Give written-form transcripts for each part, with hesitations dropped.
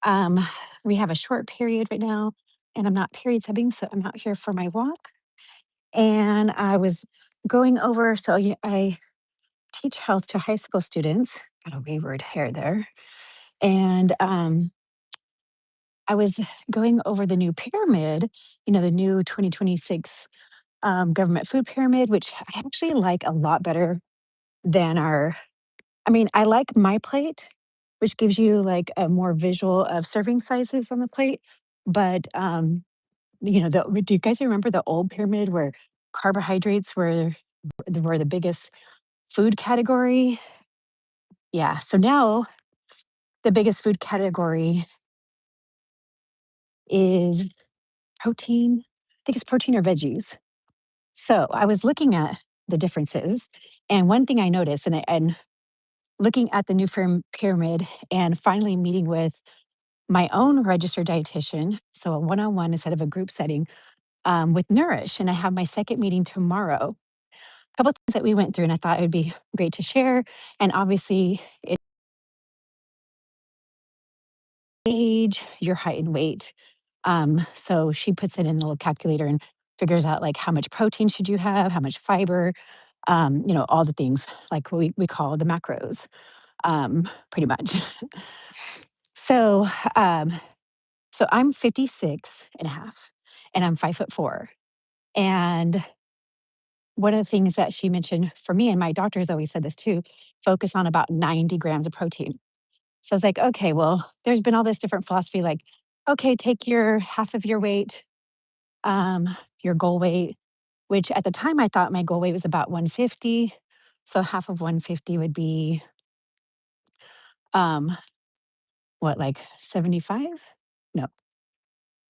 Um, we have a short period right now, and I'm not period subbing, so I'm out here for my walk. And I was going over, so I teach health to high school students. Got a wayward hair there. And I was going over the new pyramid, the new 2026 government food pyramid, which I actually like a lot better than I mean, I like my plate, which gives you like a more visual of serving sizes on the plate. But do you guys remember the old pyramid where carbohydrates were the biggest food category? Yeah. So now the biggest food category is protein. I think it's protein or veggies. So I was looking at the differences, and one thing I noticed, and looking at the new pyramid, and finally meeting with my own registered dietitian, so a one-on-one instead of a group setting, with Nourish, and I have my second meeting tomorrow. A couple things that we went through, and I thought it would be great to share. And obviously, it age, your height and weight. So she puts it in a little calculator and figures out like how much protein should you have, how much fiber, all the things like we call the macros, pretty much. so um, so I'm 56 and a half, and I'm 5'4". And one of the things that she mentioned for me, and my doctor has always said this too, focus on about 90 grams of protein. So I was like, okay, well, there's been all this different philosophy, like, okay, take your half of your weight, your goal weight, which at the time I thought my goal weight was about 150. So half of 150 would be um what, like 75? No,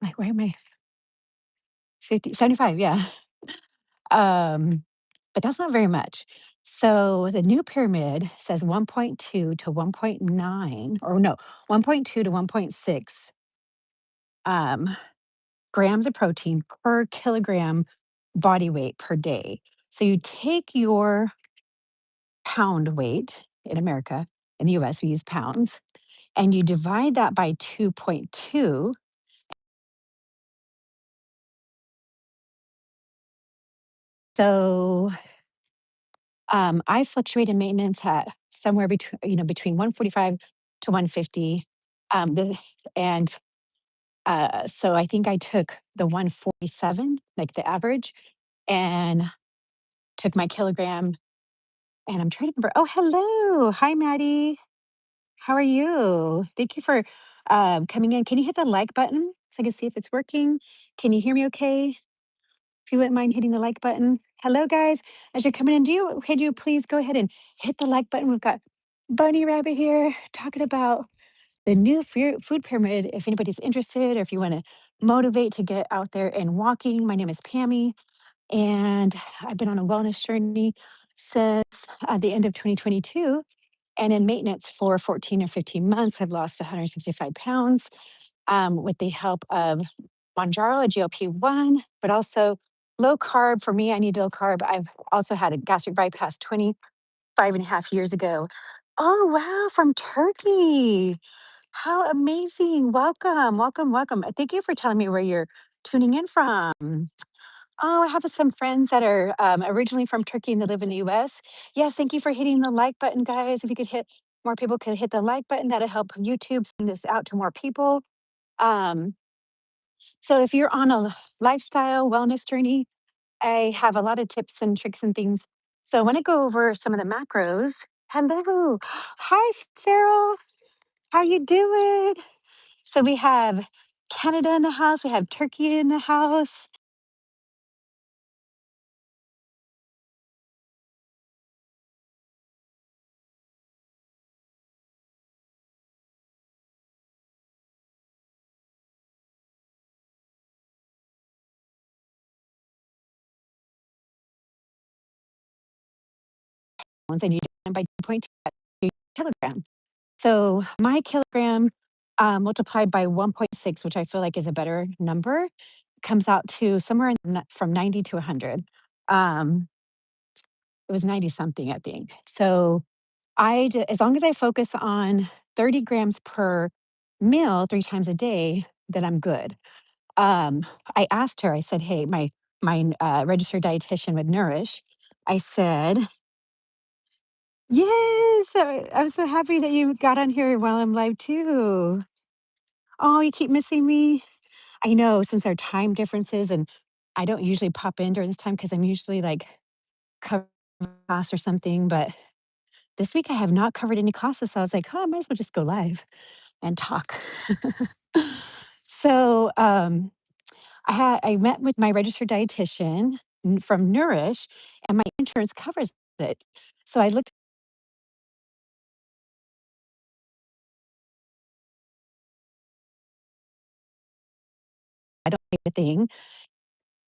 like where am I? 50, 75, yeah. But that's not very much. So the new pyramid says 1.2 to 1.9, or no, 1.2 to 1.6 um, grams of protein per kilogram body weight per day. So you take your pound weight in America, in the US, we use pounds, and you divide that by 2.2. So I fluctuate in maintenance at somewhere between 145 to 150. And so I think I took the 147, like the average, and took my kilogram. And I'm trying to remember. Oh, hello. Hi, Maddie. How are you? Thank you for coming in. Can you hit the like button so I can see if it's working? Can you hear me okay? If you wouldn't mind hitting the like button. Hello, guys. As you're coming in, could you please go ahead and hit the like button? We've got Bunny Rabbit here talking about the new food pyramid. If anybody's interested, or if you want to motivate to get out there and walking, my name is Pammy, and I've been on a wellness journey since the end of 2022. And in maintenance for 14 or 15 months, I've lost 165 pounds with the help of Monjaro, a GLP-1, but also low carb. For me, I need low carb. I've also had a gastric bypass 25 and a half years ago. Oh, wow, from Turkey. How amazing. Welcome, welcome, welcome. Thank you for telling me where you're tuning in from. Oh, I have some friends that are originally from Turkey and they live in the US. Yes, thank you for hitting the like button, guys. If you could hit, more people could hit the like button, that'll help YouTube send this out to more people. Um, so if you're on a lifestyle wellness journey, I have a lot of tips and tricks and things. So I want to go over some of the macros. Hello. Hi, Farrell. How you doing? So we have Canada in the house. We have Turkey in the house. And you divide by 2.2 kilogram. So my kilogram multiplied by 1.6, which I feel like is a better number, comes out to somewhere from 90 to 100. Um, it was 90 something, I think. So as long as I focus on 30 grams per meal 3 times a day, then I'm good. Um, I asked her, I said, "Hey," my registered dietitian with Nourish, I said, "Yes, I'm so happy that you got on here while I'm live too. Oh, you keep missing me?" I know, since our time differences, and I don't usually pop in during this time because 'cause I'm usually, like, covering class or something, but this week I have not covered any classes, so I was like, "Oh, I might as well just go live and talk." So, I met with my registered dietitian from Nourish, and my insurance covers it. So I looked I don't pay a thing,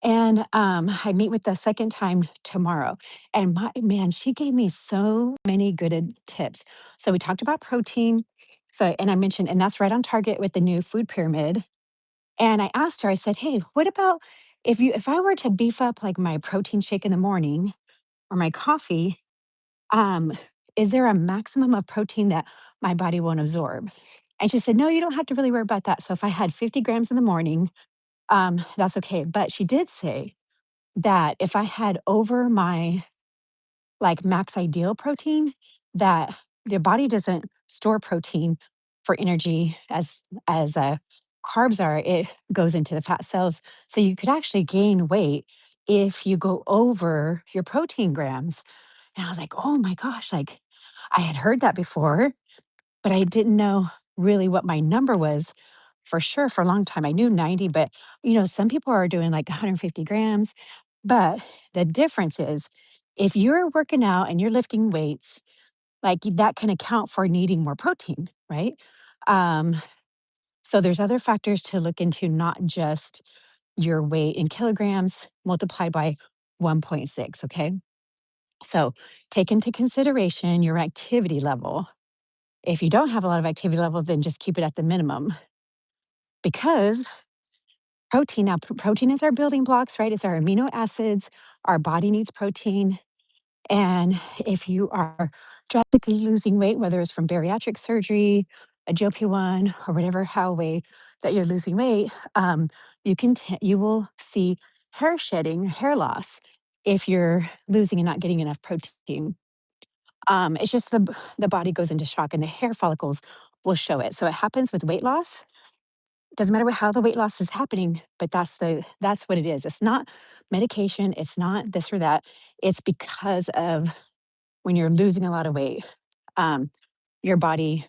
and, I meet with the second time tomorrow, and my man, she gave me so many good tips. So we talked about protein, and I mentioned and that's right on target with the new food pyramid, and I asked her, I said, "Hey, what about if I were to beef up, like, my protein shake in the morning or my coffee, um, is there a maximum of protein that my body won't absorb?" And she said, "No, you don't have to really worry about that. So if I had 50 grams in the morning, that's okay." But she did say that if I had over my like max ideal protein, that the body doesn't store protein for energy as carbs are. It goes into the fat cells. So you could actually gain weight if you go over your protein grams. And I was like, oh my gosh, like I had heard that before, but I didn't know really what my number was for sure for a long time. I knew 90, but some people are doing like 150 grams. But the difference is if you're working out and you're lifting weights, like that can account for needing more protein, right? Um, so there's other factors to look into, not just your weight in kilograms multiplied by 1.6. Okay. So take into consideration your activity level. If you don't have a lot of activity level, then just keep it at the minimum because protein is our building blocks, right? It's our amino acids. Our body needs protein. And if you are drastically losing weight, whether it's from bariatric surgery, a GLP-1, or whatever how way that you're losing weight, you will see hair shedding, hair loss if you're losing and not getting enough protein. It's just the body goes into shock and the hair follicles will show it. So it happens with weight loss. Doesn't matter how the weight loss is happening, but that's what it is. It's not medication. It's not this or that. It's because of when you're losing a lot of weight, um, your body,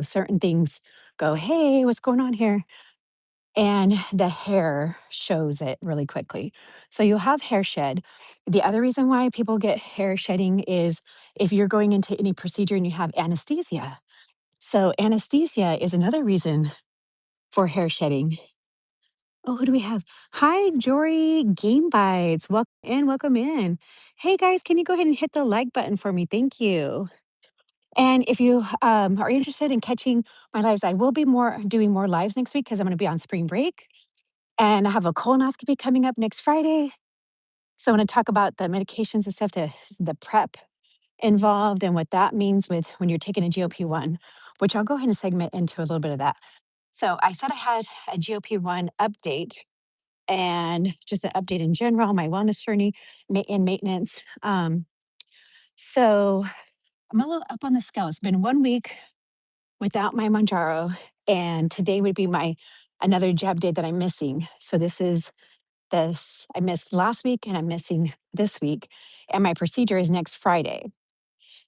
certain things go, hey, what's going on here? And the hair shows it really quickly. So you'll have hair shed. The other reason why people get hair shedding is if you're going into any procedure and you have anesthesia. So anesthesia is another reason for hair shedding. Oh, who do we have? Hi, Jory Game Bites. Welcome in, welcome in. Hey guys, can you go ahead and hit the like button for me? Thank you. And if you are interested in catching my lives, I will be doing more lives next week because I'm going to be on spring break, and I have a colonoscopy coming up next Friday. So I want to talk about the medications and stuff, the prep involved, and what that means with when you're taking a GLP-1, which I'll go ahead and segment into a little bit of that. So I said I had a GLP-1 update and just an update in general, my wellness journey and maintenance. So I'm a little up on the scale. It's been 1 week without my Manjaro, and today would be my another jab day that I'm missing. So this I missed last week and I'm missing this week, and my procedure is next Friday.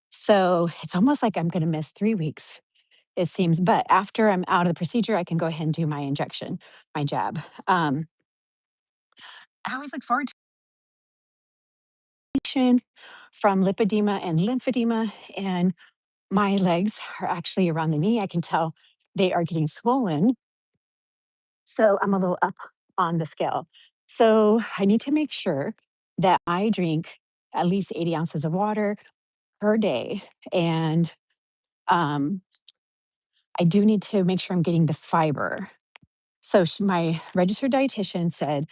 So it's almost like I'm going to miss 3 weeks. It seems, but after I'm out of the procedure, I can go ahead and do my injection, my jab. I always look forward to action from lipedema and lymphedema, and my legs are actually around the knee. I can tell they are getting swollen. So I'm a little up on the scale. So I need to make sure that I drink at least 80 ounces of water per day. And um, I do need to make sure I'm getting the fiber. So my registered dietitian said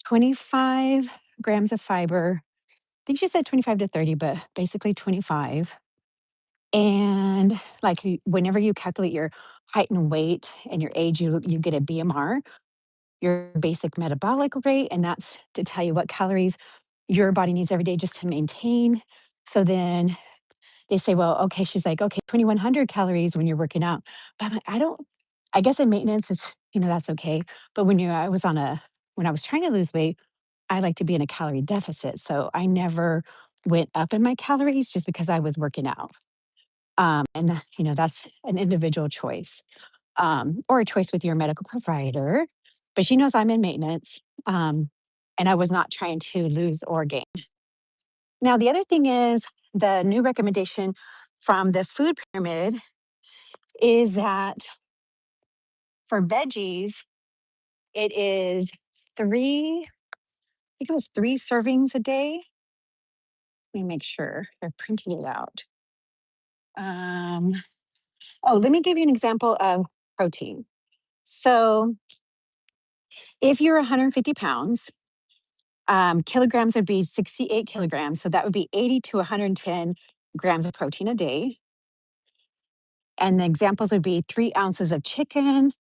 25 grams of fiber. I think she said 25 to 30, but basically 25. And like whenever you calculate your height and weight and your age, you get a BMR, your basic metabolic rate, and that's to tell you what calories your body needs every day just to maintain. So then they say, well, okay, she's like, okay, 2,100 calories when you're working out. But I'm like, I don't, I guess in maintenance, it's, that's okay. But when I was trying to lose weight, I like to be in a calorie deficit. So I never went up in my calories just because I was working out. That's an individual choice, or a choice with your medical provider. But she knows I'm in maintenance, and I was not trying to lose or gain. Now, the other thing is the new recommendation from the food pyramid is that for veggies, it is I think it was 3 servings a day. Let me make sure they're printing it out. Um, let me give you an example of protein. So if you're 150 pounds, kilograms would be 68 kilograms. So that would be 80 to 110 grams of protein a day. And the examples would be 3 ounces of chicken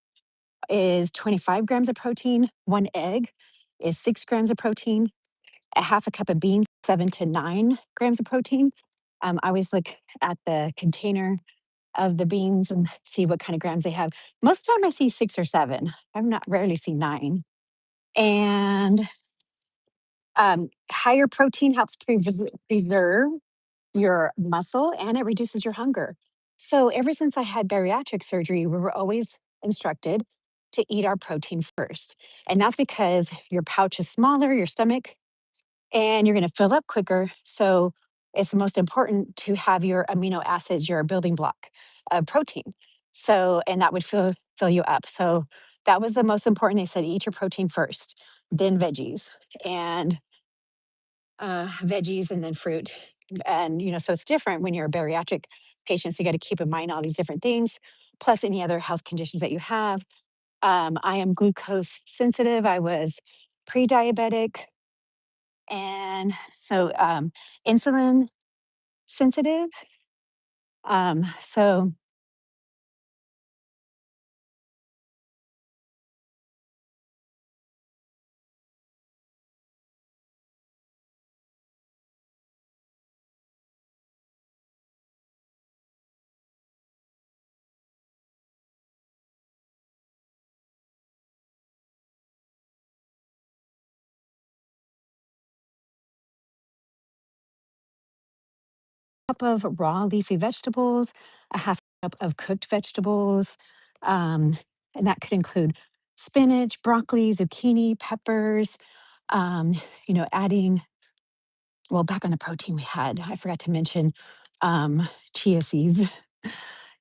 is 25 grams of protein. One egg is 6 grams of protein. A half a cup of beans, 7 to 9 grams of protein. I always look at the container of the beans and see what kind of grams they have. Most of the time I see 6 or 7. I've not rarely seen 9. And higher protein helps preserve your muscle and it reduces your hunger. So ever since I had bariatric surgery, we were always instructed to eat our protein first. And that's because your pouch is smaller, your stomach, and you're going to fill up quicker. So it's most important to have your amino acids, your building block of protein. So, and that would fill you up. So that was the most important. They said eat your protein first, then veggies. And veggies and then fruit. And, so it's different when you're a bariatric patient. So you got to keep in mind all these different things, plus any other health conditions that you have. I am glucose sensitive. I was pre diabetic. And so insulin sensitive. So cup of raw leafy vegetables, a half cup of cooked vegetables. And that could include spinach, broccoli, zucchini, peppers, adding, well, back on the protein we had, I forgot to mention chia seeds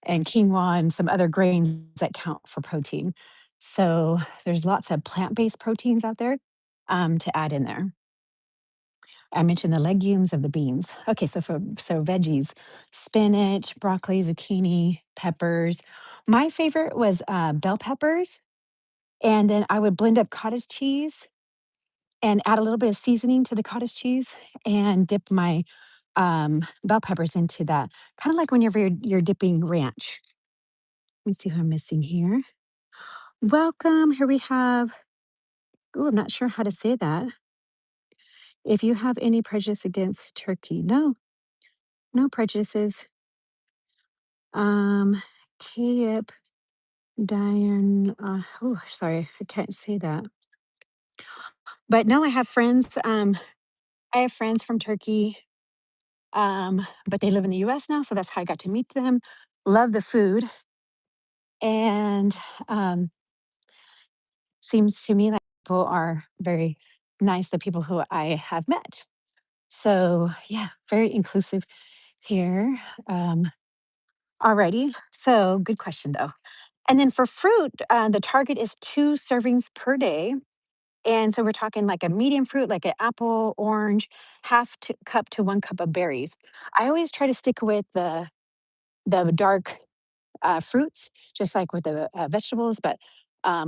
and quinoa and some other grains that count for protein. So there's lots of plant based proteins out there to add in there. I mentioned the legumes of the beans. Okay, so veggies, spinach, broccoli, zucchini, peppers. My favorite was bell peppers, and then I would blend up cottage cheese and add a little bit of seasoning to the cottage cheese and dip my bell peppers into that. Kind of like whenever you're dipping ranch. Let me see who I'm missing here. Welcome. Here we have. Oh, I'm not sure how to say that. If you have any prejudice against turkey, no, no prejudices. Um, Kip, Diane. Oh, sorry, I can't say that. But no, I have friends. I have friends from Turkey, but they live in the U.S. now, so that's how I got to meet them. Love the food, and seems to me like people are very nice. The people who I have met. So yeah, very inclusive here. Alrighty. So good question though. And then for fruit, the target is 2 servings per day. And so we're talking like a medium fruit, like an apple, orange, cup to 1 cup of berries. I always try to stick with the dark fruits, just like with the vegetables, but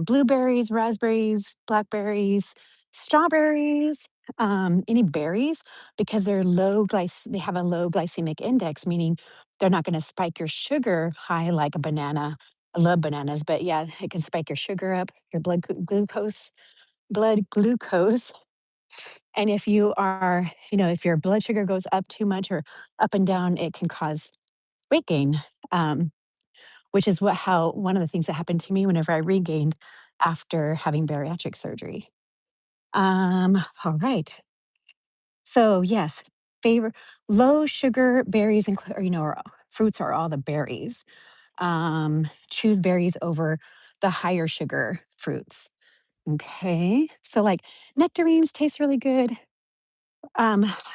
blueberries, raspberries, blackberries, strawberries, any berries, because they have a low glycemic index, meaning they're not going to spike your sugar high like a banana I love bananas, but yeah, it can spike your sugar up, your blood glucose. And if you are, if your blood sugar goes up too much or up and down, it can cause weight gain. Um, which is how one of the things that happened to me whenever I regained after having bariatric surgery. All right. So yes, favorite low sugar berries include, or fruits are all the berries. Choose berries over the higher sugar fruits. Okay. So like nectarines taste really good.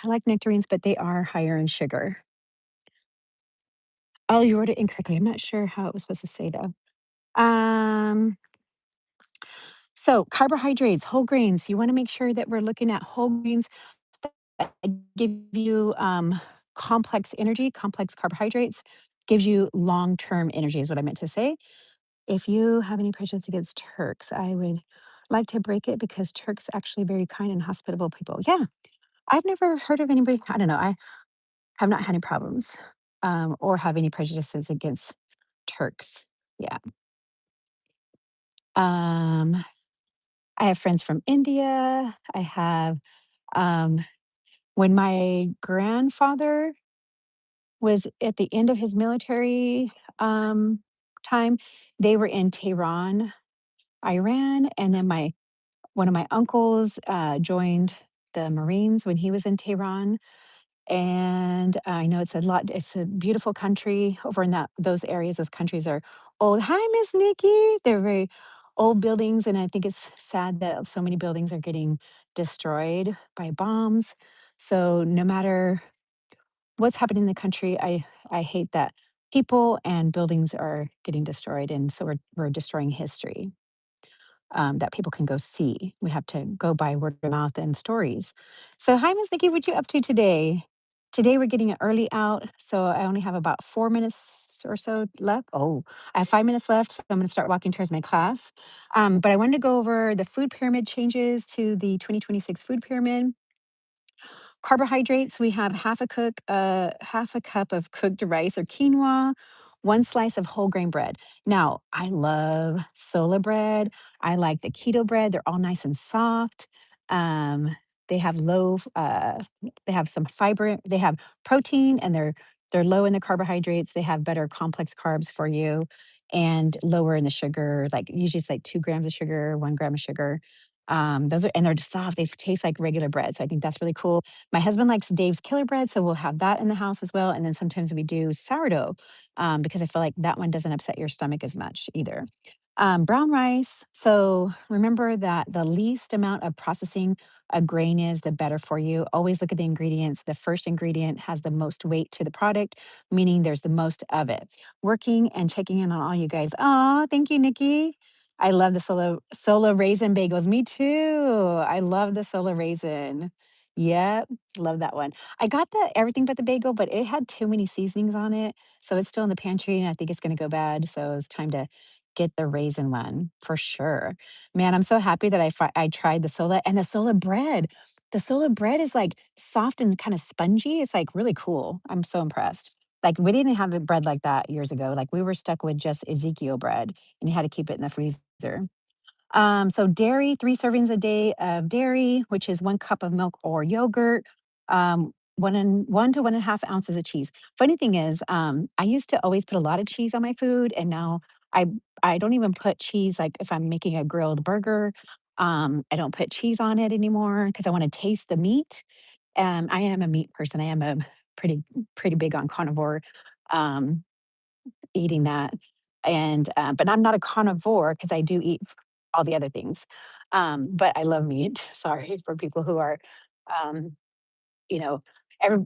I like nectarines, but they are higher in sugar. Oh, you wrote it incorrectly. I'm not sure how it was supposed to say though. Um, so carbohydrates, whole grains. You want to make sure that we're looking at whole grains that give you complex energy, complex carbohydrates, gives you long-term energy, is what I meant to say. If you have any prejudice against Turks, I would like to break it because Turks actually very kind and hospitable people. Yeah, I've never heard of anybody. I don't know. I have not had any problems or have any prejudices against Turks. Yeah. Um, I have friends from India. I have, um, when my grandfather was at the end of his military time, they were in Tehran, Iran. And then one of my uncles joined the Marines when he was in Tehran. And I know it's a beautiful country over in those areas. Those countries are old. Hi, Miss Nikki. They're very old buildings. And I think it's sad that so many buildings are getting destroyed by bombs. So no matter what's happening in the country, I hate that people and buildings are getting destroyed. And so we're destroying history that people can go see. We have to go by word of mouth and stories. So, hi, Miss Nikki, what you up to today? Today we're getting it early out, so I only have about 4 minutes or so left. Oh, I have 5 minutes left, so I'm going to start walking towards my class. But I wanted to go over the food pyramid changes to the 2026 food pyramid. Carbohydrates, we have half a cup of cooked rice or quinoa, one slice of whole grain bread. Now, I love sola bread. I like the keto bread. They're all nice and soft. Um, they have they have some fiber, they have protein, and they're low in the carbohydrates. They have better complex carbs for you and lower in the sugar. Like usually it's like 2 grams of sugar, 1 gram of sugar. Those are and they're just soft. They taste like regular bread. So I think that's really cool. My husband likes Dave's Killer Bread, so we'll have that in the house as well. And then sometimes we do sourdough because I feel like that one doesn't upset your stomach as much either. Brown rice. So remember that the least amount of processing a grain is, the better for you. Always look at the ingredients. The first ingredient has the most weight to the product, meaning there's the most of it. Working and checking in on all you guys. Oh, thank you, Nikki. I love the solo raisin bagels. Me too. I love the solo raisin. Yep, love that one. I got the everything but the bagel, but it had too many seasonings on it, so it's still in the pantry, and I think it's gonna go bad, so it's time to get the raisin one for sure. Man, I'm so happy that I tried the Sola and the Sola bread. The Sola bread is, like, soft and kinda spongy, it's, like, really cool. I'm so impressed. Like, we didn't have a bread like that years ago, like, we were stuck with just Ezekiel bread, and you had to keep it in the freezer. So dairy, 3 servings a day of dairy, which is 1 cup of milk or yogurt, 1 to 1.5 ounces of cheese. Funny thing is, I used to always put a lot of cheese on my food, and now I I don't even put cheese like if I'm making a grilled burger. I don't put cheese on it anymore because I want to taste the meat. I am a meat person. I am a pretty pretty big on carnivore. Um, eating that. And but I'm not a carnivore because I do eat all the other things. But I love meat. Sorry for people who are, um, you know, every,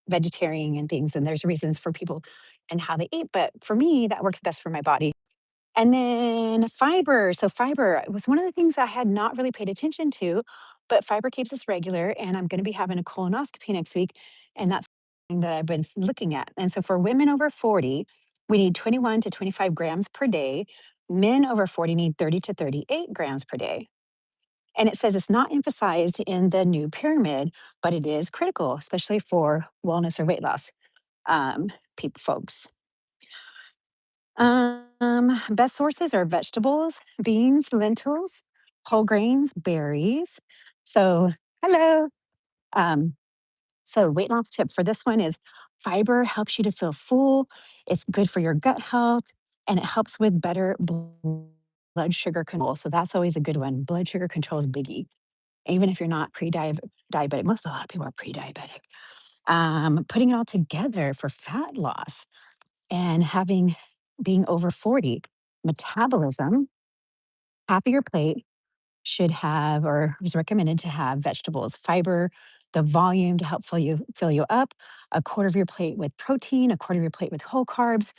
vegetarian and things. And there's reasons for people and how they eat. But for me, that works best for my body. And then fiber. So fiber was one of the things I had not really paid attention to, but fiber keeps us regular. And I'm going to be having a colonoscopy next week, and that's something that I've been looking at. And so for women over 40, we need 21 to 25 grams per day. Men over 40 need 30 to 38 grams per day. And it says it's not emphasized in the new pyramid, but it is critical, especially for wellness or weight loss um, folks. Best sources are vegetables, beans, lentils, whole grains, berries. So, hello. Um, so weight loss tip for this one is fiber helps you to feel full. It's good for your gut health and it helps with better blood sugar control. So that's always a good one. Blood sugar control is biggie. Even if you're not diabetic, most a lot of people are pre-diabetic. Putting it all together for fat loss and having being over 40, metabolism, half of your plate should have or is recommended to have vegetables, fiber, the volume to help fill you up, a quarter of your plate with protein, a quarter of your plate with whole carbs,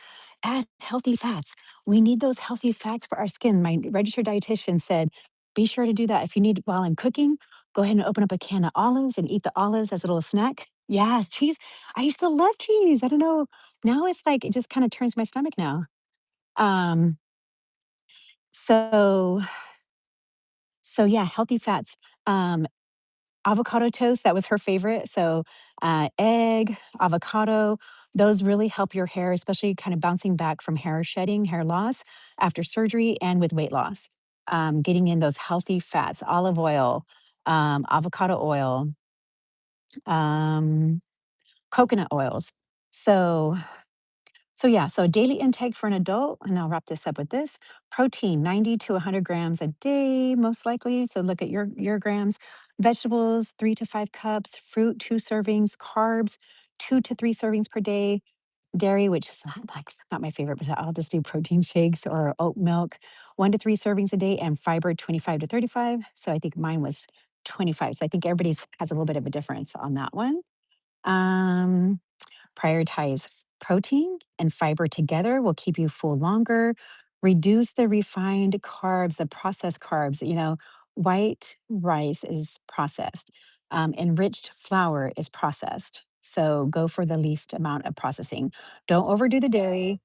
add healthy fats. We need those healthy fats for our skin. My registered dietitian said, be sure to do that. If you need while I'm cooking, go ahead and open up a can of olives and eat the olives as a little snack. Yes, cheese. I used to love cheese. I don't know. Now it's like it just kind of turns my stomach now. Um, so so yeah, healthy fats. Um, Avocado toast, that was her favorite. So, egg, avocado, those really help your hair, especially kind of bouncing back from hair shedding, hair loss after surgery, and with weight loss. Getting in those healthy fats, olive oil, avocado oil, um, coconut oils. So, so yeah, so daily intake for an adult, and I'll wrap this up with this: protein, 90 to 100 grams a day, most likely. So look at your grams. Vegetables, 3 to 5 cups. Fruit, 2 servings. Carbs, 2 to 3 servings per day. Dairy, which is not my favorite, but I'll just do protein shakes or oat milk, 1 to 3 servings a day, and fiber, 25 to 35. So I think mine was 25. So I think everybody's has a little bit of a difference on that one. Um, Prioritize protein and fiber together will keep you full longer. Reduce the refined carbs, the processed carbs. White rice is processed. Enriched flour is processed. So go for the least amount of processing. Don't overdo the dairy.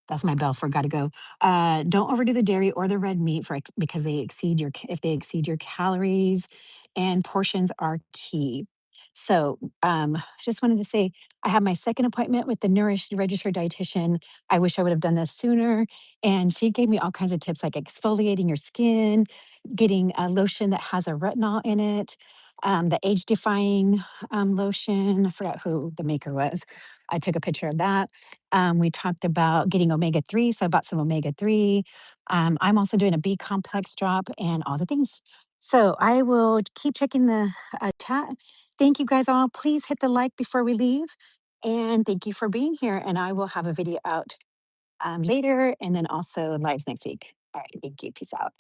That's my bell for gotta go. Don't overdo the dairy or the red meat because if they exceed your calories, and portions are key. So, just wanted to say I have my second appointment with the Nourish registered dietitian. I wish I would have done this sooner. And she gave me all kinds of tips like exfoliating your skin, getting a lotion that has a retinol in it, the age defying lotion. I forgot who the maker was. I took a picture of that. We talked about getting omega 3. So I bought some omega 3. I'm also doing a B complex drop and all the things. So I will keep checking the chat. Thank you guys all. Please hit the like before we leave. And thank you for being here. And I will have a video out later and then also lives next week. All right. Thank you. Peace out.